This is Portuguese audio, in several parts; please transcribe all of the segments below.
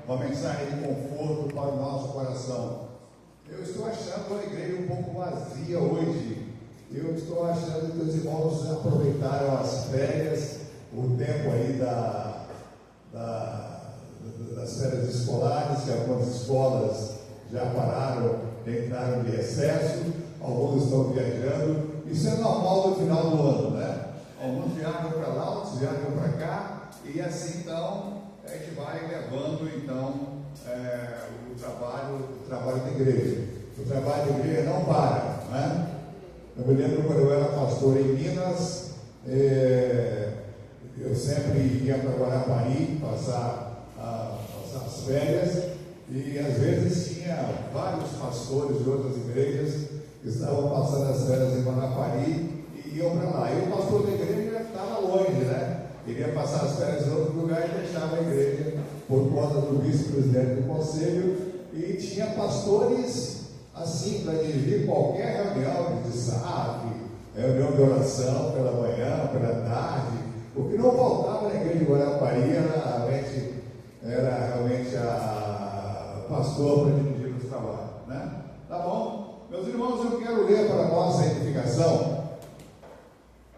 uma mensagem de conforto para o nosso coração. Eu estou achando a igreja um pouco vazia hoje. Eu estou achando que os irmãos aproveitaram as férias, o tempo aí das férias escolares, que algumas escolas já pararam, entraram de recesso, alguns estão viajando. Isso é normal no final do ano, né? Alguns viajam para lá, outros viajam para cá, e assim então a gente vai levando então o trabalho da igreja. O trabalho da igreja não para, né? Eu me lembro quando eu era pastor em Minas, eu sempre ia para Guarapari passar as férias, e às vezes tinha vários pastores de outras igrejas que estavam passando as férias em Guarapari e iam para lá. E o pastor da igreja estava longe, né? Queria passar as férias em outro lugar e deixava a igreja por conta do vice-presidente do conselho. E tinha pastores assim para dirigir qualquer reunião de SAF, reunião de oração pela manhã, pela tarde. O que não faltava na igreja de Guarapari era realmente a pastor para dirigir os trabalhos, né? Tá bom? Meus irmãos, eu quero ler para a nossa edificação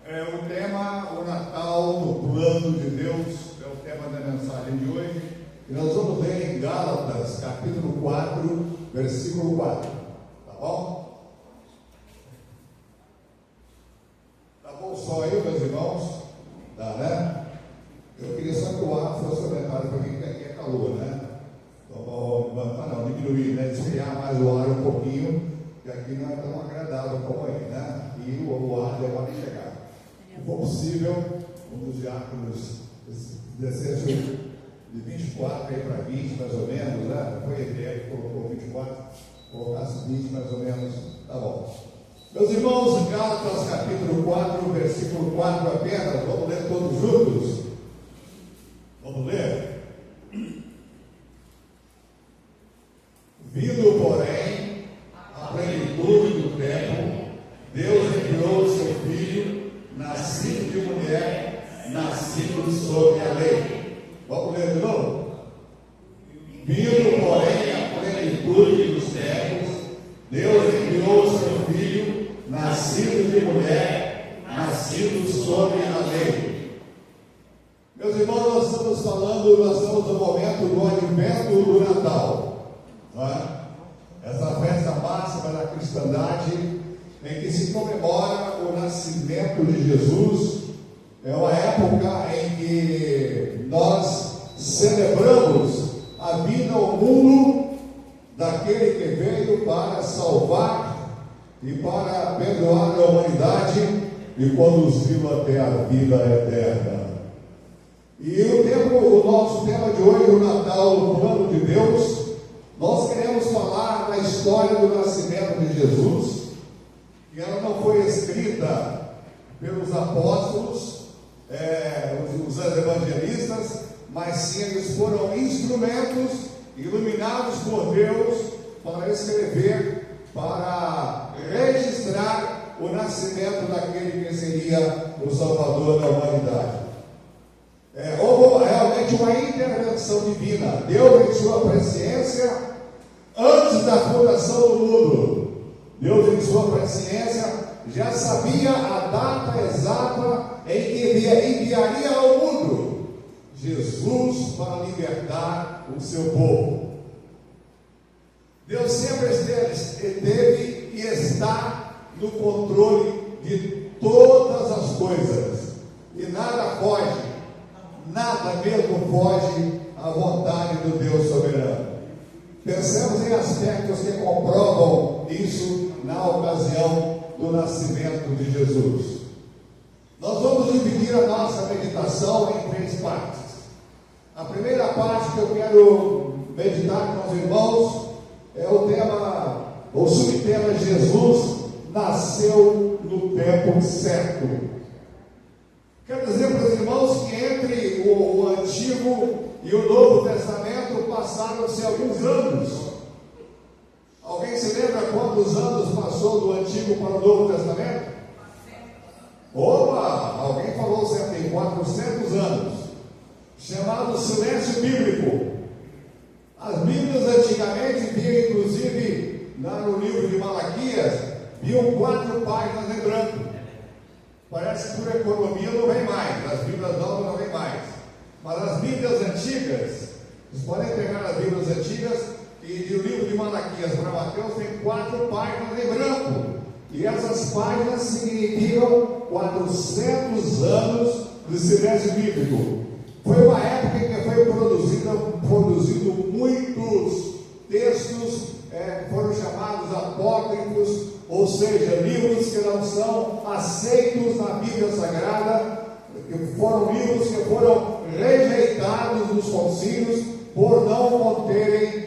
o tema, o Natal no plano de Deus, é o tema da mensagem de hoje. E nós vamos ler em Gálatas, capítulo 4, versículo 4. Tá bom? Tá bom só aí, meus irmãos? Tá, né? Eu queria só que o ar fosse aumentado para quem aqui é calor, né? Não, diminuir, né? Desfriar mais o ar um pouquinho, que aqui não é tão agradável como aí, né? E o ar demora a chegar. Se for possível, um dos diáconos descesse de 24 aí para 20, mais ou menos, né? Foi a ideia que colocou 24, colocasse 20 mais ou menos, tá bom. Meus irmãos, Gálatas capítulo 4, versículo 4 apenas, vamos ler todos juntos? Vamos ler? Vindo, porém, a plenitude do tempo, Deus enviou o seu Filho, nascido de mulher, nascido sob a lei. Vamos ler de novo? Vindo, porém, a plenitude dos tempos, Deus enviou o seu Filho, nascido de mulher, nascido sob a lei. Meus irmãos, nós estamos no momento do advento do Natal. Não é? Essa festa máxima da cristandade, em que se comemora o nascimento de Jesus, é uma época em que nós celebramos a vinda ao mundo daquele que veio para salvar e para perdoar a humanidade e conduzi-lo até a vida eterna. E o nosso tema de hoje, o Natal, o plano de Deus, nós queremos falar da história do nascimento de Jesus. E ela não foi escrita pelos apóstolos, os evangelistas, mas sim eles foram instrumentos iluminados por Deus para escrever, para registrar o nascimento daquele que seria o Salvador da humanidade. Houve realmente uma intervenção divina. Deus, em sua presciência, antes da fundação do mundo, Deus, em sua presciência, já sabia a data exata em que enviaria ao mundo Jesus para libertar o seu povo. Deus sempre esteve e está no controle de todas as coisas, e nada mesmo foge à vontade do Deus soberano. Pensemos em aspectos que comprovam isso na ocasião do nascimento de Jesus. Nós vamos dividir a nossa meditação em 3 partes. A primeira parte que eu quero meditar com os irmãos é o tema, o subtema: Jesus nasceu no tempo certo. Quero dizer para os irmãos que entre o Antigo e o Novo Testamento passaram-se alguns anos. Alguém se lembra quantos anos passou do Antigo para o Novo Testamento? Opa! Alguém falou certo, tem 400 anos. Chamado silêncio bíblico. lá no livro de Malaquias, viam 4 páginas em branco. Parece que por economia não vem mais, as Bíblias novas não vem mais. Mas as Bíblias antigas, vocês podem pegar as Bíblias antigas e o livro de Malaquias para Mateus tem 4 páginas em branco. E essas páginas significam 400 anos de silêncio bíblico. Foi uma época em que foi produzido muitos textos, foram chamados apócrifos, ou seja, livros que não são aceitos na Bíblia Sagrada, que foram livros que foram rejeitados nos concílios por não conterem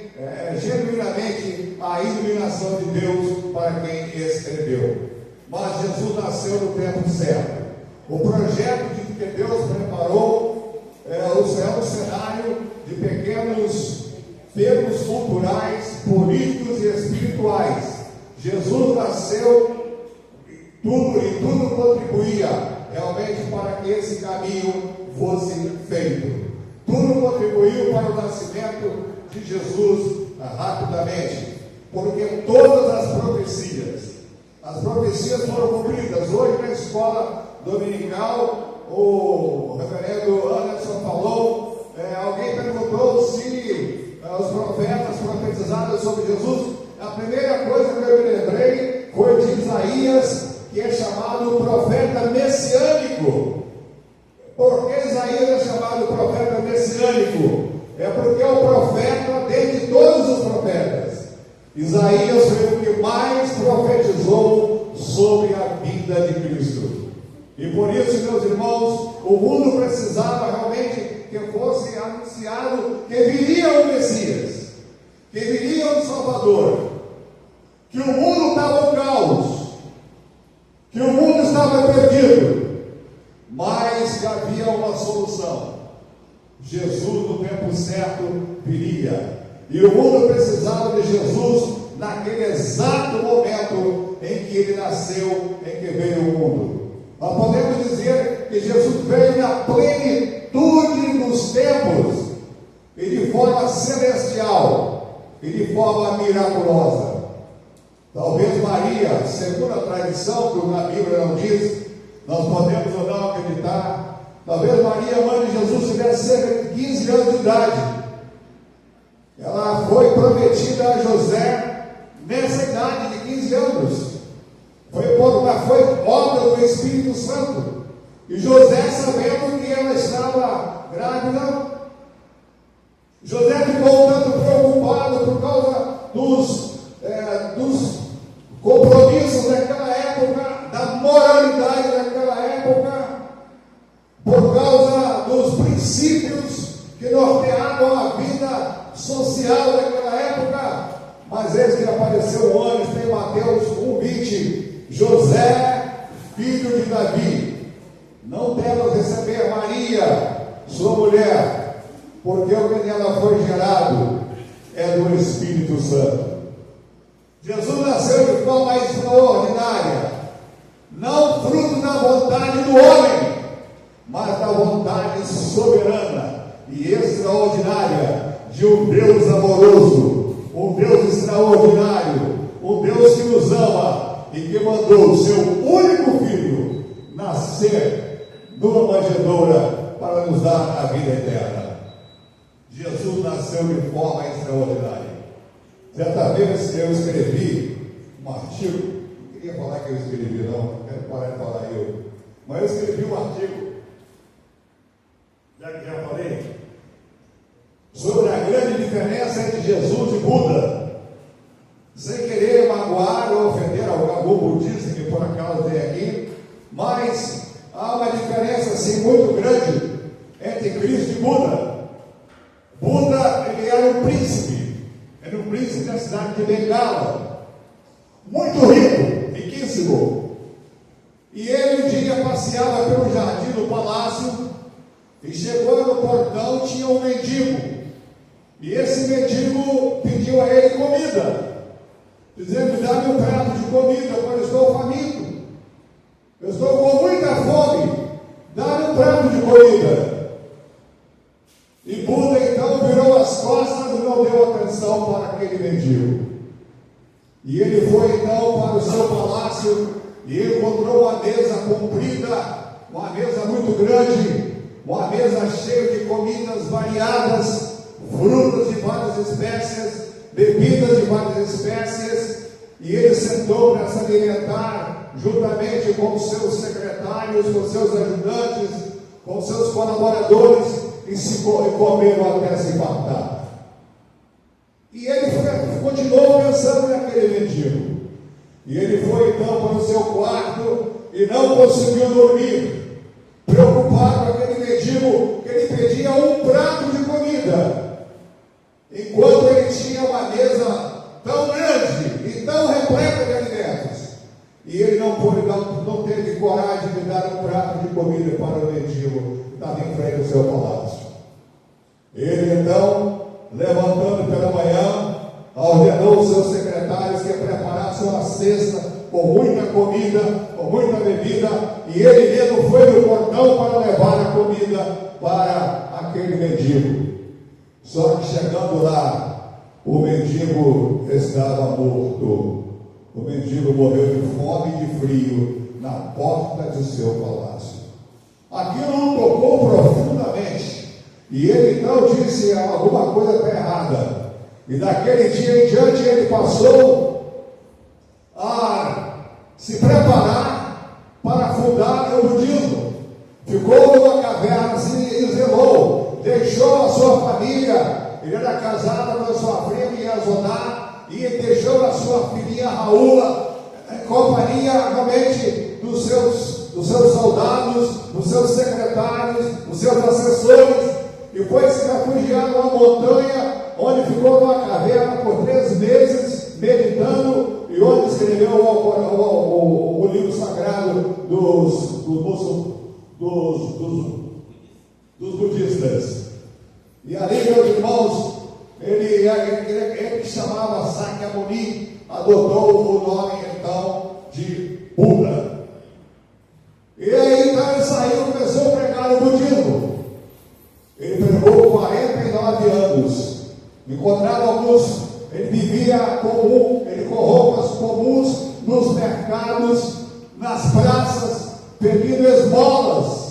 genuinamente a iluminação de Deus para quem escreveu. Mas Jesus nasceu no tempo certo. O projeto que Deus preparou é um cenário de pequenos termos culturais, políticos e espirituais. Jesus nasceu e tudo contribuía realmente para que esse caminho fosse feito. Tudo contribuiu para o nascimento de Jesus rapidamente, porque todas as profecias foram cumpridas. Hoje na escola dominical, o reverendo Anderson falou, alguém perguntou se os profetas profetizaram sobre Jesus. A primeira coisa que eu me lembrei foi de Isaías, que é chamado profeta messiânico. Por que Isaías é chamado profeta messiânico? É porque é o profeta dentre todos os profetas. Isaías foi o que mais profetizou sobre a vinda de Cristo. E por isso, meus irmãos, o mundo precisava realmente que fosse anunciado que viria o Messias, que viria o Salvador, que o mundo estava um caos, que o mundo estava perdido, mas que havia uma solução. Jesus, no tempo certo, viria. E o mundo precisava de Jesus naquele exato momento em que ele nasceu, em que veio ao mundo. Nós podemos dizer que Jesus veio na plenitude dos tempos, e de forma celestial, e de forma miraculosa. Talvez Maria, segundo a tradição, que na Bíblia não diz, nós podemos ou não acreditar, talvez Maria, mãe de Jesus, tivesse cerca de 15 anos de idade. Ela foi prometida a José nessa idade de 15 anos. Foi obra do Espírito Santo. E José, sabendo que ela estava grávida, José ficou tanto preocupado por causa dos compromissos daquela época, da moralidade daquela época, por causa dos princípios que norteavam a vida social daquela época. Mas eis que apareceu um anjo, tem Mateus 1:20, José, filho de Davi, não temas receber Maria, sua mulher, porque o que nela foi gerado é do Espírito Santo. Jesus nasceu de forma extraordinária, não fruto da vontade do homem, mas da vontade soberana e extraordinária de um Deus amoroso, um Deus extraordinário, um Deus que nos ama e que mandou o seu único filho nascer numa manjedoura para nos dar a vida eterna. Jesus nasceu de forma extraordinária. Certa vez eu escrevi um artigo, não queria falar que eu escrevi não, não quero parar de falar eu, mas eu escrevi um artigo, já falei, sobre a grande diferença entre Jesus e Buda, sem querer magoar ou ofender algum budista que por acaso vem aqui, mas há uma diferença assim muito grande entre Cristo e Buda. Buda, ele era um príncipe da cidade de Bengala, muito rico, riquíssimo, e ele um dia passeava pelo jardim do palácio, e chegou no portão, tinha um mendigo, e esse mendigo pediu a ele comida, dizendo: dá-me um prato de comida, pois eu estou faminto, eu estou com muita fome, dá-me um prato de comida. E Buda então virou as costas e não deu atenção para aquele mendigo. E ele foi então para o seu palácio e encontrou uma mesa comprida, uma mesa muito grande, uma mesa cheia de comidas variadas, frutas de várias espécies, bebidas de várias espécies, e ele sentou para se alimentar juntamente com os seus secretários, com os seus ajudantes, com os seus colaboradores, e comeram até se fartar. E ele continuou pensando naquele mendigo. E ele foi então para o seu quarto e não conseguiu dormir, preocupado com aquele mendigo, que ele pedia um prato de comida, enquanto ele tinha uma mesa tão grande e tão repleta de alimentos. E ele não teve coragem de dar um prato de comida para o mendigo que estava em frente ao seu palácio. Ele então, levantando pela manhã, ordenou os seus secretários que preparassem uma cesta com muita comida, com muita bebida, e ele mesmo foi no portão para levar a comida para aquele mendigo. Só que chegando lá, o mendigo estava morto. O mendigo morreu de fome e de frio na porta de seu palácio. Aquilo o tocou profundamente. E ele então disse: alguma coisa está errada. E daquele dia em diante ele passou a se preparar para fundar o budismo. Ficou numa caverna, se isolou, deixou a sua família. Ele era casado com a sua prima Yasodá, e deixou a sua filhinha Raula em companhia realmente dos seus soldados, dos seus secretários, dos seus assessores, e foi se refugiar numa montanha, onde ficou numa caverna por 3 meses, meditando, e onde escreveu o livro sagrado dos budistas. E ali, meus irmãos, ele que chamava Sakyamuni, adotou o nome então de Buda. E aí então ele saiu e começou a pregar o budismo. Ele pregou 49 anos. Encontrava alguns, ele vivia comum, ele com roupas comuns, nos mercados, nas praças, pedindo esmolas.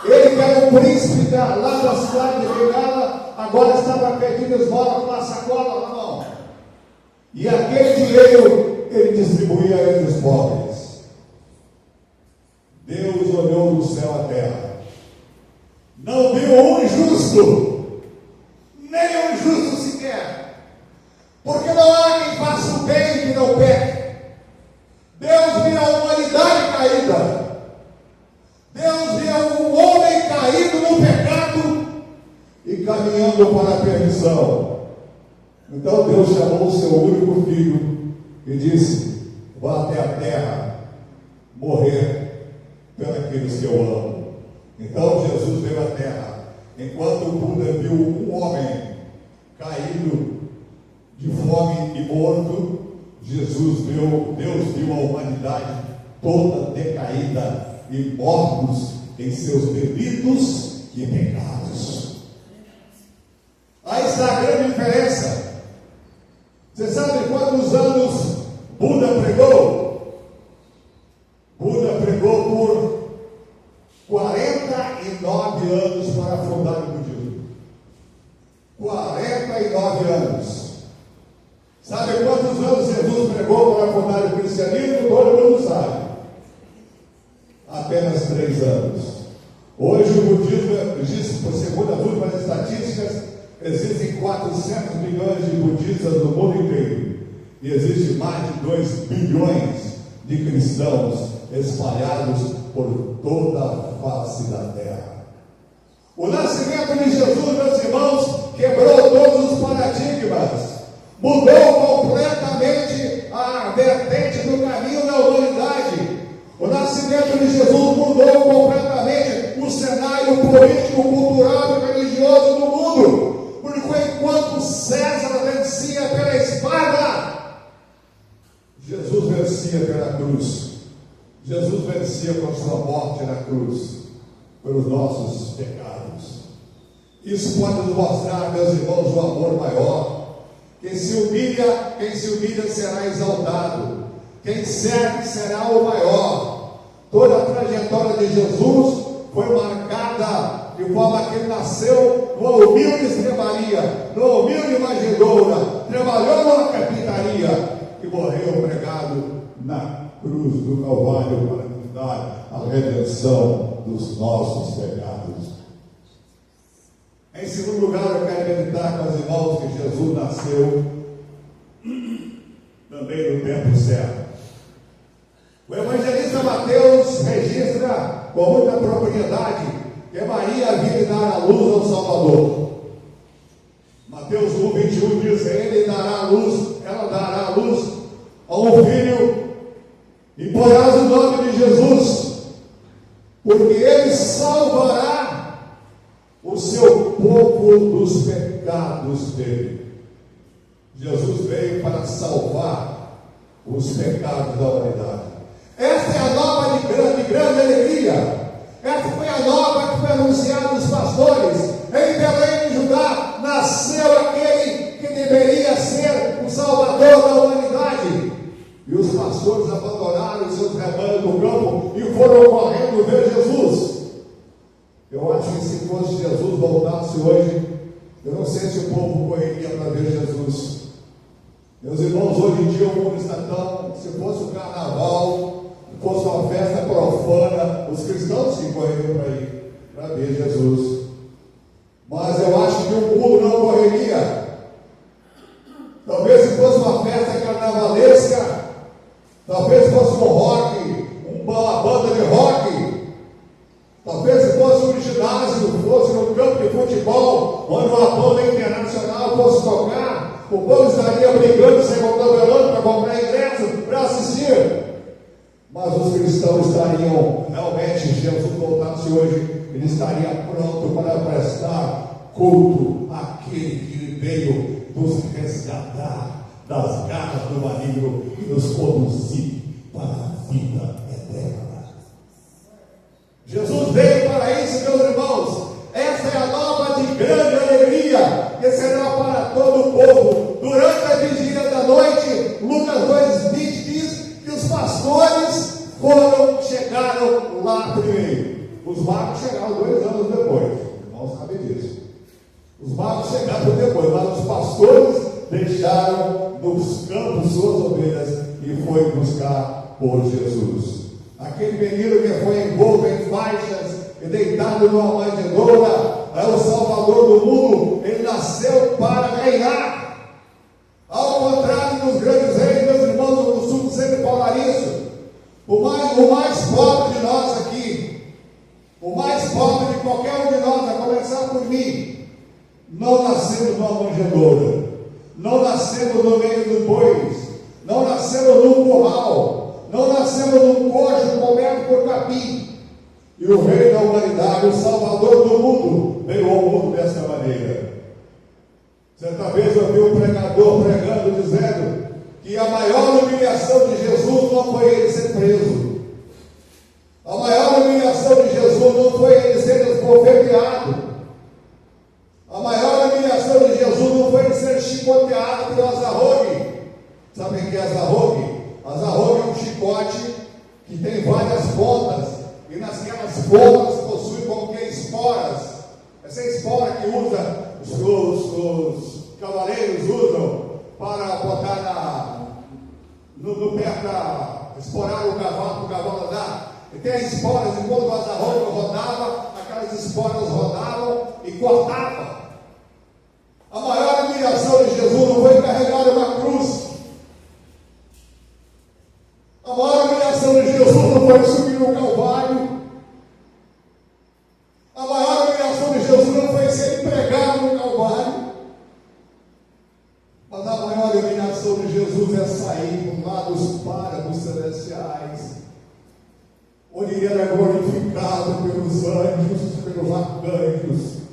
Ele que era um príncipe lá da cidade de Bengala, agora estava pedindo esmola com uma sacola na mão. E aquele dinheiro ele distribuía entre os pobres. Deus olhou do céu à terra, não viu um injusto, nem um justo sequer, porque não há quem faça o bem que não peque. Deus via a humanidade caída, Deus via um homem caído no pecado e caminhando para a perdição. Então Deus chamou o seu único filho e disse: vá até a terra morrer pelos que eu amo. Então Jesus veio à terra. Enquanto o Buda viu um homem caído de fome e morto, Deus viu a humanidade toda decaída e mortos em seus delitos e pecados. Aí está a grande diferença. Você sabe quantos anos Buda pregou? Buda pregou por 49 anos para fundar o budismo. 49 anos. Sabe quantos anos Jesus pregou para fundar o cristianismo? Todo mundo sabe. Apenas 3 anos. Hoje o budismo, segundo as últimas estatísticas, existem 400 milhões de budistas no mundo inteiro. E existe mais de 2 bilhões de cristãos espalhados por toda a face da terra. O nascimento de Jesus, meus irmãos, quebrou todos os paradigmas, mudou completamente a vertente do caminho da humanidade. O nascimento de Jesus mudou completamente o cenário político, cultural e religioso do mundo, porque enquanto César vencia pela espada, Jesus vencia pela cruz. Jesus vencia com sua morte na cruz, pelos nossos pecados. Isso pode nos mostrar, meus irmãos, um amor maior, que se um quem se humilha será exaltado. Quem serve será o maior. Toda a trajetória de Jesus foi marcada de forma que ele nasceu numa humilde estrebaria, numa humilde manjedoura, trabalhou numa carpintaria e morreu pregado na cruz do Calvário para nos dar a redenção dos nossos pecados. Em segundo lugar, eu quero meditar com os irmãos que Jesus nasceu também no tempo certo. O evangelista Mateus registra com muita propriedade que Maria havia de dar a luz ao Salvador. Mateus 1:21 diz: ela dará a luz a um filho, e porás o nome de Jesus, porque ele salvará o seu povo dos pecados dele. Jesus veio para salvar os pecados da humanidade. Esta é a nova de grande alegria. Esta foi a nova que foi anunciada aos pastores. Em Belém de Judá nasceu aquele que deveria ser o Salvador da humanidade. E os pastores abandonaram os seus rebanhos no campo e foram correndo ver Jesus. Eu acho que se fosse Jesus voltasse hoje, eu não sei se o povo correria para ver Jesus. Meus irmãos, hoje em dia o mundo está tão... Se fosse o carnaval, se fosse uma festa profana, os cristãos se correriam para ir para ver Jesus. Mas eu acho que o mundo não correria. Talvez se fosse uma festa carnavalesca, talvez fosse um rock, uma banda de rock, talvez se fosse um ginásio, fosse um campo de futebol, onde uma banda internacional fosse tocar, o povo estaria brigando, se cotovelando para comprar ingresso, para assistir. Mas os cristãos estariam, realmente, se Jesus voltasse hoje, ele estaria pronto para prestar culto àquele que veio nos resgatar das garras do maligno e nos conduzir para a vida eterna. Jesus veio para isso, meus irmãos. Essa é a nova de grande alegria, que será para todo o povo. Durante a vigília da noite, Lucas 2:20 diz que os pastores chegaram lá primeiro. Os magos chegaram 2 anos depois. Os irmãos sabem disso. Os magos chegaram depois, mas os pastores deixaram nos campos suas ovelhas e foi buscar por Jesus. Aquele menino que foi envolto em faixas e deitado numa manjedoura é o Salvador do mundo. Ele nasceu para reinar. Ao contrário dos grandes reis, meus irmãos, eu costumo sempre falar isso. O mais pobre de nós aqui, o mais pobre de qualquer um de nós, a começar por mim, não nascemos numa manjedoura, não nascemos no meio dos bois, não nascemos num curral, não nascemos num coxo coberto por capim. E o rei da humanidade, o Salvador do mundo, veio ao mundo dessa maneira. Certa vez eu vi um pregador pregando, dizendo que a maior humilhação de Jesus não foi ele ser preso. A maior humilhação de Jesus não foi ele ser esbofeteado. A maior humilhação de Jesus não foi ele ser chicoteado pelo azarrogue. Sabem o que é azarrogue? Azarrogue é um chicote que tem várias pontas, e nasquelas pontas possuem como que esporas. Essa espora que os cavaleiros usam para botar no pé para esporar o cavalo, para o cavalo andar. E tem as esporas, enquanto o azarrogue rodava, aquelas esporas rodavam e cortavam. A maior humilhação de Jesus não foi carregar uma cruz. A maior humilhação de Jesus não foi subir no Calvário. A maior humilhação de Jesus não foi ser empregado no Calvário. Mas a maior humilhação de Jesus é sair lá dos páramos celestiais, onde ele era glorificado pelos anjos, pelos arcanjos.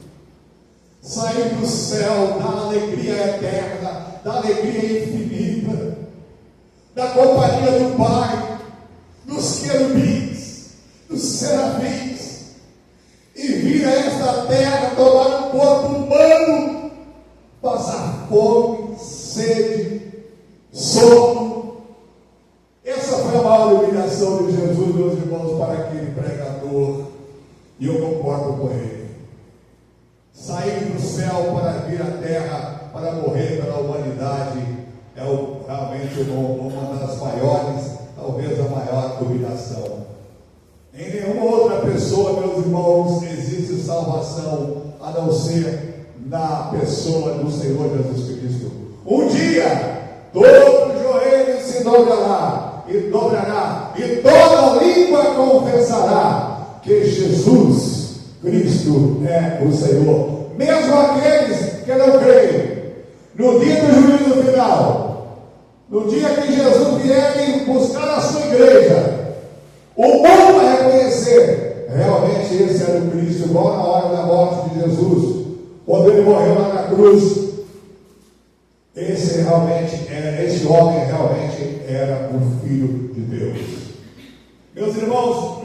Sair do céu da alegria eterna, da alegria infinita, da companhia do Pai, dos querubins, dos serafins, e vir a esta terra tomar um corpo humano, passar fome, sede, sono. Essa foi a maior humilhação de Jesus, meus irmãos, para aquele pregador, e eu concordo com ele. Sair do céu para vir à terra, para morrer pela humanidade, é realmente uma das maiores, talvez a maior humilhação. Em nenhuma outra pessoa, meus irmãos, existe salvação, a não ser na pessoa do Senhor Jesus Cristo. Um dia, todo joelho se dobrará, e toda língua confessará que Jesus Cristo é o Senhor. Mesmo aqueles que não creem, no dia do juízo final, no dia que Jesus vier buscar a sua igreja, o mundo vai reconhecer, realmente esse era o Cristo, igual na hora da morte de Jesus, quando ele morreu lá na cruz. Esse homem realmente era o Filho de Deus. Meus irmãos,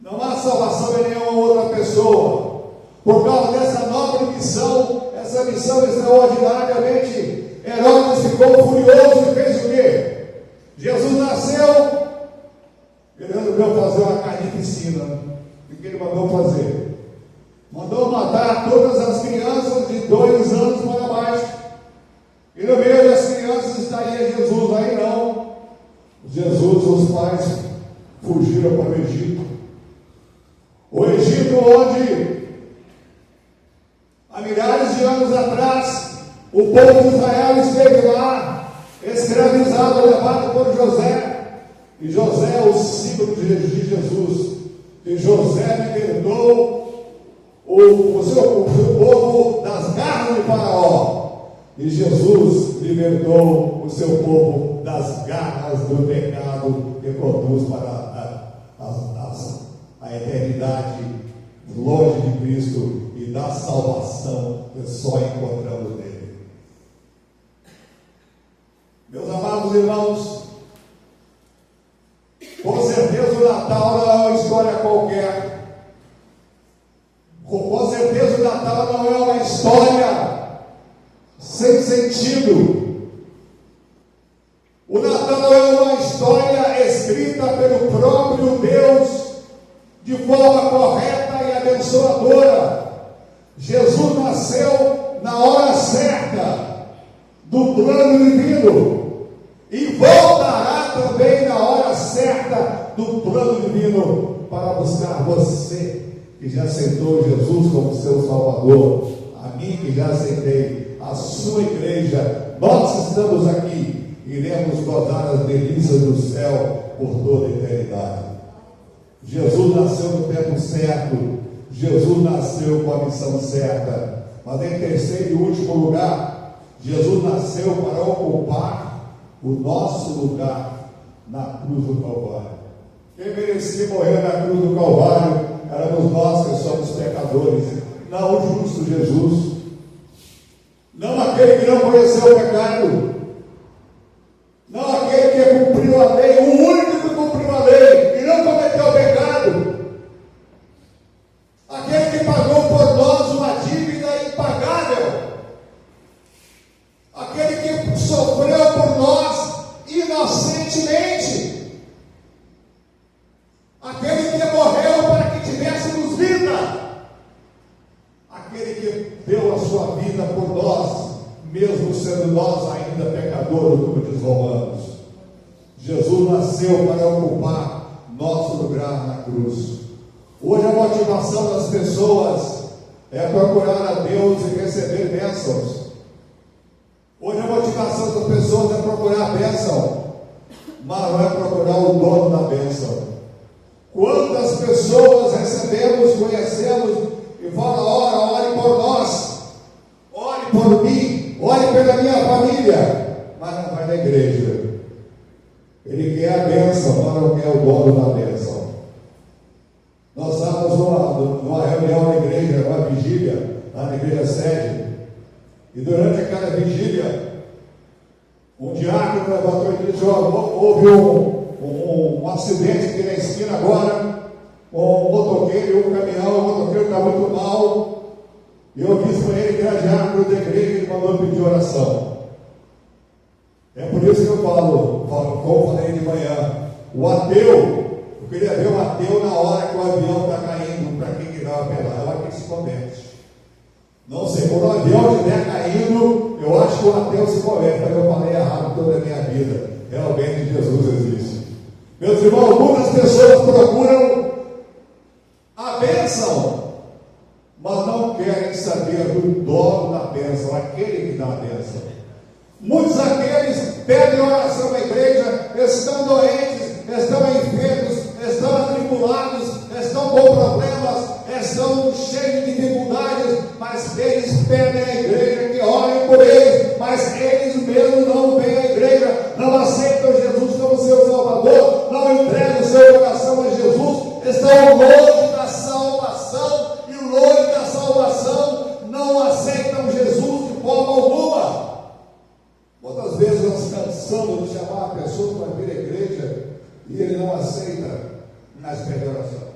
não há salvação em nenhuma outra pessoa. Por causa dessa nobre missão, essa missão extraordinariamente, Herodes ficou furioso e fez o quê? Jesus nasceu, ele resolveu fazer uma carnificina. O que ele mandou fazer? Mandou matar todas as crianças de 2 anos para baixo. E no meio das crianças estaria Jesus. Aí não. Jesus, os pais fugiram para o Egito. O Egito onde, há milhares de anos atrás, o povo de Israel esteve lá, escravizado, levado por José. E José é o símbolo de Jesus. E José libertou o seu povo das garras de Faraó. E Jesus libertou o seu povo das garras do pecado que conduz para a eternidade longe de Cristo e da salvação que só encontramos nele. Meus amados irmãos, com certeza o Natal não é uma história qualquer. Com certeza o Natal não é uma história sem sentido. O Natal é uma história escrita pelo próprio Deus de forma correta e abençoadora. Jesus nasceu na hora certa do plano divino e voltará também na hora certa do plano divino para buscar você que já aceitou Jesus como seu Salvador, a mim que já aceitei, a sua igreja. Nós estamos aqui, iremos gozar as delícias do céu por toda a eternidade. Jesus nasceu no tempo certo, Jesus nasceu com a missão certa, mas em terceiro e último lugar, Jesus nasceu para ocupar o nosso lugar na cruz do Calvário. Quem merecia morrer na cruz do Calvário éramos nós que somos pecadores, não o justo Jesus, não aquele que não conheceu o pecado, não aquele que cumpriu a lei, o único que cumpriu a lei e não cometeu pecado, aquele que pagou por nós uma dívida impagável, aquele que sofreu por nós inocentemente, aquele que morreu para que tivéssemos vida, aquele que deu a sua vida por nós, mesmo sendo nós ainda pecadores, como diz Romanos. Jesus nasceu para ocupar nosso lugar na cruz. Hoje a motivação das pessoas é procurar a Deus e receber bênçãos. Hoje a motivação das pessoas é procurar a bênção, mas não é procurar o dono da bênção. Quantas pessoas recebemos, conhecemos e falam: ore por nós, ore por mim, ore pela minha família, mas não vai na igreja. Ele quer a bênção, mas não quer o dono da bênção. Nós estávamos numa reunião na igreja, uma vigília, lá na igreja sede, e durante aquela vigília, um diácono levantou e disse: houve um acidente aqui na esquina agora, um motoqueiro e um caminhão. O motoqueiro está muito mal, e eu disse para ele que era diácono da igreja, oração. É por isso que eu falo, como falei de manhã, o ateu, eu queria ver o ateu na hora que o avião está caindo, para quem que vai apelar, é a hora que se converte. Não sei, quando o avião estiver caindo, eu acho que o ateu se converte, mas eu falei errado toda a minha vida. Realmente Jesus existe. Meus irmãos, muitas pessoas procuram a bênção, mas não querem saber do dono da bênção, aquele que dá a bênção. Muitos daqueles pedem oração na igreja, estão doentes, estão enfermos, estão atribulados, estão com problemas, estão cheios de dificuldades, mas eles pedem à igreja que orem por eles, mas eles mesmos não vêm à igreja, não aceitam Jesus como seu Salvador, não entregam o seu coração a Jesus, estão longe da salvação, e longe da salvação não aceitam Jesus de forma alguma. Quantas vezes nós cansamos de chamar a pessoa para vir à igreja e ele não aceita nas pede oração?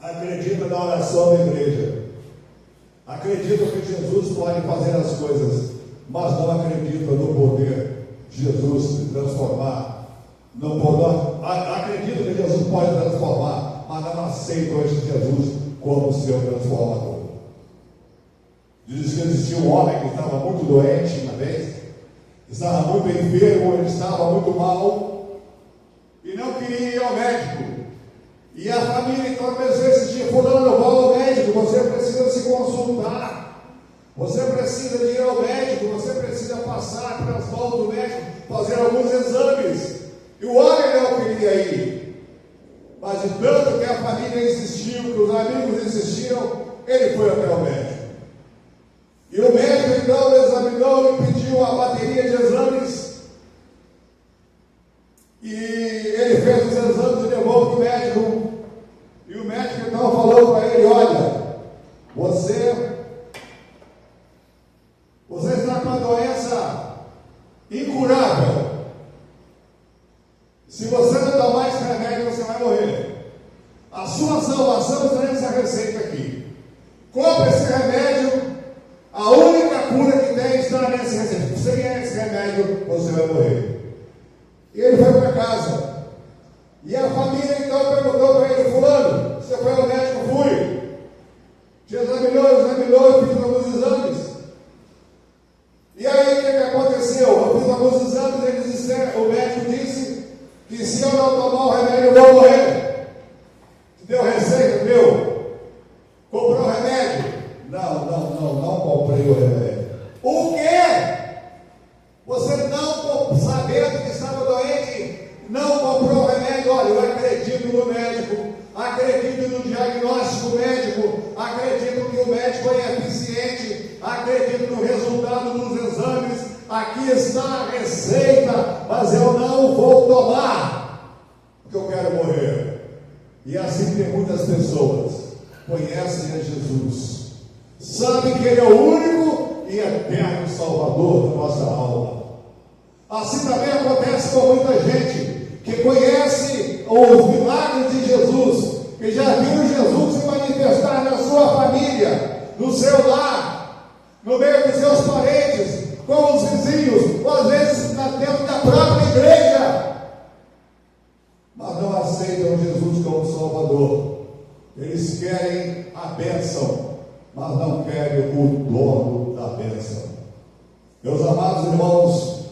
Acredita na oração da igreja, acredita que Jesus pode fazer as coisas, mas não acredita no poder de Jesus se transformar. Acredita que Jesus pode transformar, mas não aceita hoje Jesus como seu transformador. Diz que existia um homem que estava muito doente uma vez, estava muito enfermo, ele estava muito mal e não queria ir ao médico. E a família então começou a insistir: fulano, vá ao médico, você precisa se consultar, você precisa de ir ao médico, você precisa passar pelas mãos do médico, fazer alguns exames. E o homem não queria ir, mas de tanto que a família insistiu, que os amigos insistiram, ele foi até o médico. E o médico então examinou e pediu uma bateria de exames. E ele fez os exames e levou para o médico. E o médico então falou para ele: olha, você está com uma doença incurável. Se você não tomar esse remédio, você vai morrer. A sua salvação está nessa receita aqui. Compre esse remédio. A única cura que tem está nesse remédio. Se você ganhar esse remédio, você vai morrer. E ele foi para casa. E a família então perguntou para ele: fulano, você foi ao médico? Fui. Te examinou, eu fiz alguns exames. E aí o que aconteceu? Eu fiz alguns exames, o médico disse que se eu não tomar o remédio, eu vou morrer. Te deu receita, deu? Comprou o remédio? Não comprei o remédio. O quê? Você não, sabendo que estava doente, não comprou o remédio? Olha, eu acredito no médico, acredito no diagnóstico médico, acredito que o médico é eficiente, acredito no resultado dos exames, aqui está a receita, mas eu não vou tomar, porque eu quero morrer. E assim tem muitas pessoas, conhecem a Jesus, sabem que Ele é o único e eterno Salvador da nossa alma. Assim também acontece com muita gente que conhece os milagres de Jesus, que já viu Jesus se manifestar na sua família, no seu lar, no meio dos seus parentes, com os vizinhos, ou às vezes dentro da própria igreja, mas não aceitam Jesus como Salvador. Eles querem a bênção, mas não querem o dono da bênção. Meus amados irmãos,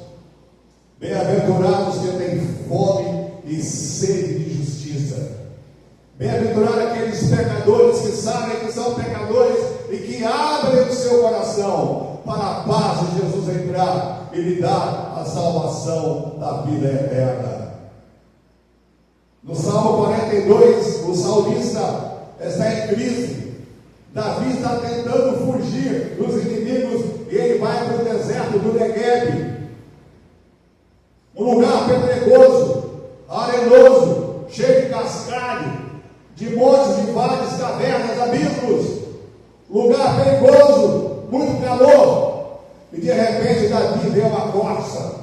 bem-aventurados que têm fome e sede de justiça. Bem-aventurados aqueles pecadores que sabem que são pecadores e que abrem o seu coração para a paz de Jesus entrar e lhe dar a salvação da vida eterna. No Salmo 42, o salmista está em crise. Davi está tentando fugir dos inimigos e ele vai para o deserto do Negueb, um lugar pedregoso, arenoso, cheio de cascalho, de montes, de vales, cavernas, abismos, lugar perigoso, muito calor. E de repente Davi vê uma corça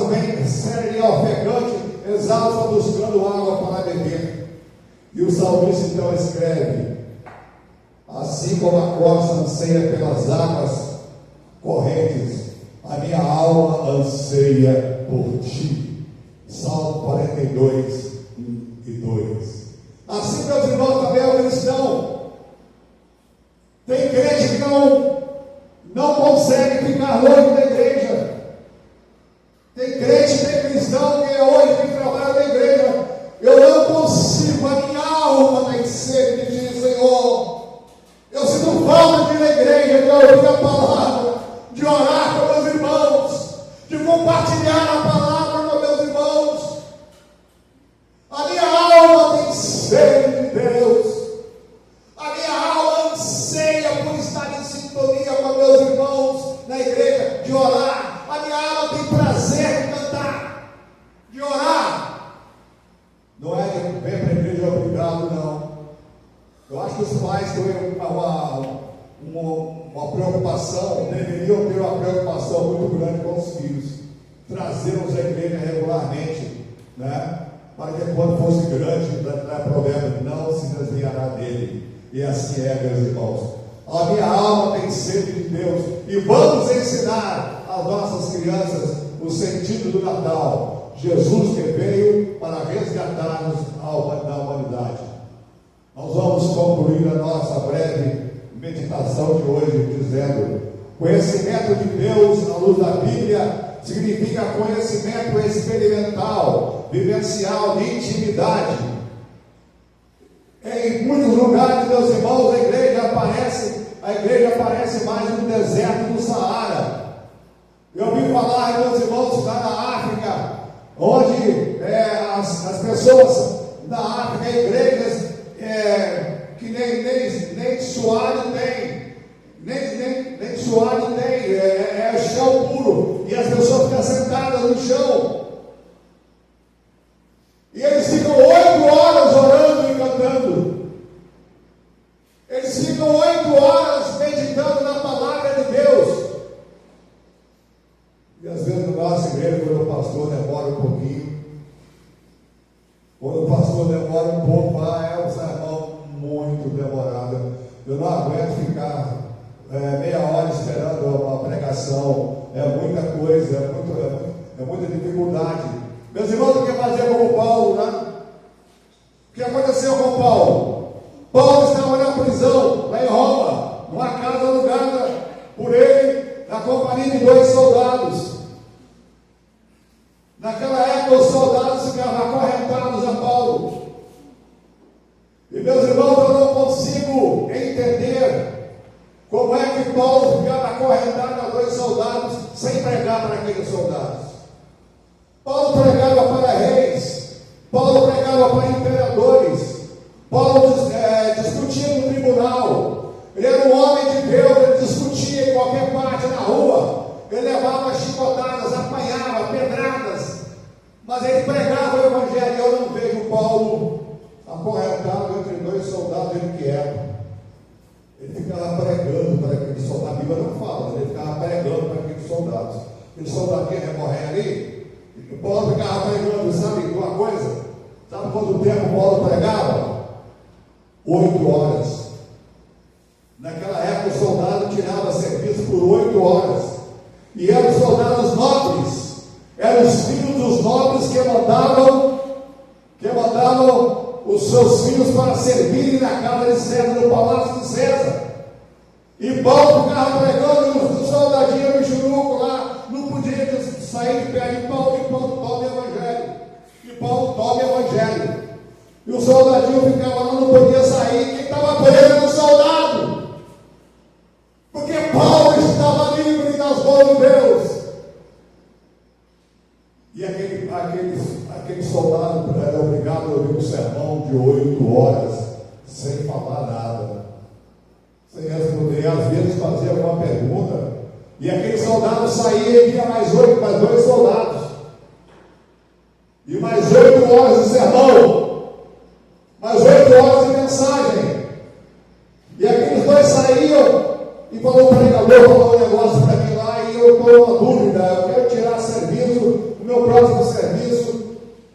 vem séria e ofegante, exausta, buscando água para beber. E o salmista então escreve: Assim como a corça anseia pelas águas correntes, a minha alma anseia por ti. Salmo 42, 1 e 2. Assim, meus irmãos, também é o cristão. Tem crente que não consegue ficar longe da igreja. Tem crente, tem cristão que hoje que trabalha na igreja. Eu não consigo, a minha alma tem sede de ti, Senhor. Eu sinto falta de ir na igreja, de ouvir a palavra, de orar com meus irmãos, de compartilhar a palavra com meus irmãos. A minha alma tem sede de Deus. A minha alma anseia por estar em sintonia com meus irmãos na igreja, de orar. A minha alma tem prazer de cantar, de orar. Não é que vem para a igreja obrigado, não. Eu acho que os pais têm uma preocupação, deveriam ter uma preocupação muito grande com os filhos, trazê-los à igreja regularmente, né? Para que quando fosse grande, problema, não se desviará dele. E assim é, meus irmãos. A minha alma tem sede de Deus. E vamos ensinar às nossas crianças o sentido do Natal. Jesus que veio para resgatar-nos da humanidade. Nós vamos concluir a nossa breve meditação de hoje dizendo: conhecimento de Deus à luz da Bíblia significa conhecimento experimental, vivencial, de intimidade. Em muitos lugares, meus irmãos, a igreja aparece mais no deserto do Saara. Eu ouvi falar, meus irmãos, lá na África, onde as pessoas da África, igrejas que nem suado tem, nem suado tem, é chão puro, e as pessoas ficam sentadas no chão, e eles ficam 8 horas orando e cantando, eles ficam 8 horas meditando na palavra de Deus. E às vezes na nossa igreja, quando o pastor demora um pouquinho, quando o pastor demora um pouco, é um sermão muito demorado. Eu não aguento ficar meia hora esperando uma pregação. É muita coisa, é muita dificuldade. Meus irmãos, não quer fazer como Paulo, né? O que aconteceu com Paulo? Paulo estava na prisão, lá em Roma, numa casa alugada por ele, na companhia de 2 soldados. Naquela época, os soldados ficavam acorrentados a Paulo. E, meus irmãos, eu não consigo entender como é que Paulo ficava acorrentado a 2 soldados sem pregar para aqueles soldados. Paulo pregava para reis, Paulo pregava para imperadores, Paulo discutia no tribunal. Ele era um homem de Deus, ele discutia em qualquer parte na rua, ele levava chicotadas, apanhava, pedradas, mas ele pregava o evangelho. Eu não vejo Paulo acorrentado entre 2 soldados, ele quieto. Ele ficava pregando para aqueles soldados. A Bíblia não fala, ele ficava pregando para aqueles soldados. Aqueles soldadinhos ia morrer ali, e Paulo ficava pregando. Sabe uma coisa? Sabe quanto tempo Paulo pregava? 8 horas. Naquela época o soldado tirava serviço por 8 horas. E eram os soldados nobres, eram os filhos dos nobres que mandavam os seus filhos para servirem na casa de César, no palácio de César. E Paulo ficava pregando, e os soldadinhos no churuco lá não podia sair de perto de Paulo, e Paulo toma o evangelho. E Paulo toma o evangelho. E o soldadinho ficava lá, não podia sair. Quem estava preso era o soldado, porque Paulo estava livre nas mãos de Deus. E aquele soldado era obrigado a ouvir um sermão de 8 horas sem falar nada, sem responder. Às vezes fazia alguma pergunta, e aquele soldado saía e via mais 2 soldados, e mais 8 horas de sermão, mais 8 horas de mensagem. E aqueles 2 saíam e falou: o pregador falou um negócio para mim lá, e eu estou numa dúvida, eu quero tirar serviço, o meu próximo serviço,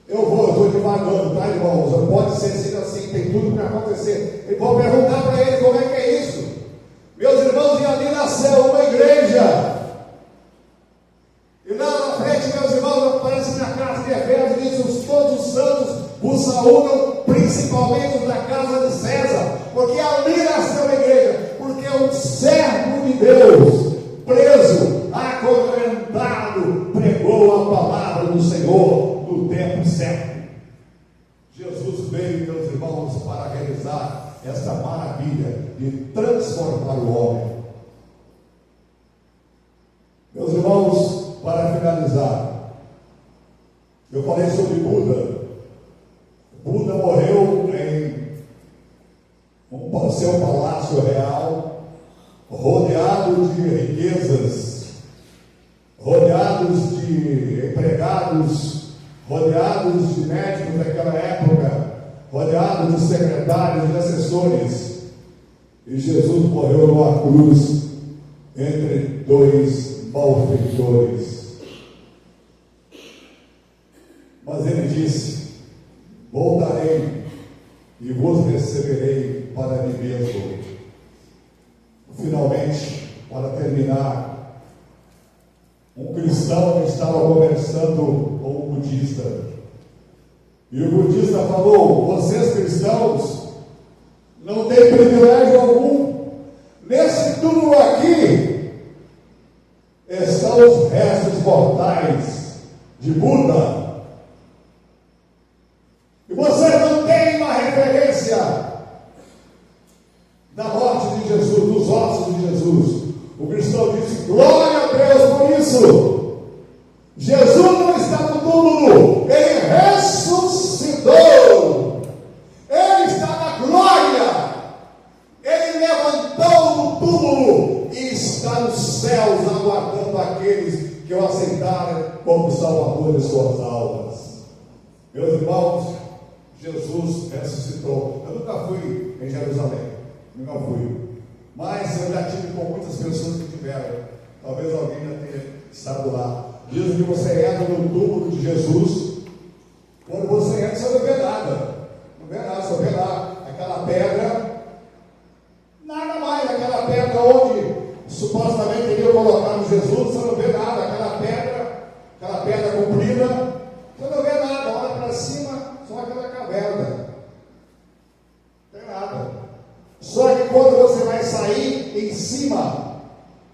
eu estou devagando, tá, irmãos? Pode ser assim, assim, tem tudo para acontecer. E vou perguntar para ele como é que é isso. Meus irmãos, e ali nasceu uma igreja. E lá na frente, meus irmãos, aparece na casa de Efésios, diz: todos os santos vos saúdam, principalmente os da casa de César, porque ali nasceu a igreja, porque um servo de Deus, preso, acorrentado, pregou a palavra do Senhor no tempo certo. Jesus veio, meus irmãos, para realizar essa maravilha de transformar o homem. Meus irmãos, para finalizar, eu falei sobre Buda. Buda morreu em seu palácio real, rodeado de riquezas, rodeados de empregados, rodeados de médicos daquela época, rodeados de secretários e assessores. E Jesus morreu numa cruz entre dois malfeitores. Mas ele disse: voltarei e vos receberei para mim mesmo. Finalmente, para terminar, um cristão estava conversando com um budista. E o budista falou: vocês cristãos não têm privilégio algum. Nesse túmulo aqui estão os restos mortais de Buda. E vocês não têm uma referência da morte de Jesus, dos ossos de Jesus. O cristão disse: glória a Deus por isso. Jesus não está no túmulo, ele ressuscitou. Ele está na glória. Ele levantou do túmulo e está nos céus, aguardando aqueles que o aceitaram como Salvador de suas almas. Meus irmãos, Jesus ressuscitou. Eu nunca fui em Jerusalém, nunca fui, mas eu já tive com muitas pessoas que tiveram. Talvez alguém já tenha estado lá. Dizem que você entra no túmulo de Jesus. Quando você entra, você não vê nada. Não vê nada, só vê lá aquela pedra. Nada mais, aquela pedra onde supostamente teriam colocado Jesus. Você não vê nada, aquela pedra comprida. Você não vê nada, olha para cima, só aquela caverna. Não tem nada. Só que quando você vai sair, em cima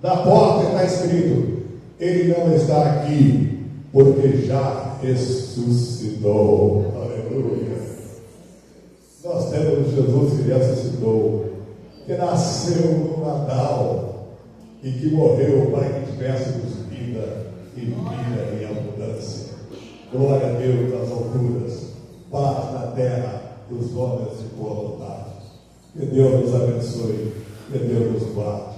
da porta está escrito: ele não está aqui, porque já ressuscitou. Aleluia. Nós temos Jesus que ressuscitou, que nasceu no Natal e que morreu para que tivéssemos vida e vida em abundância. Glória a Deus nas alturas, paz na terra dos homens de boa vontade. Que Deus nos abençoe, que Deus nos guarde.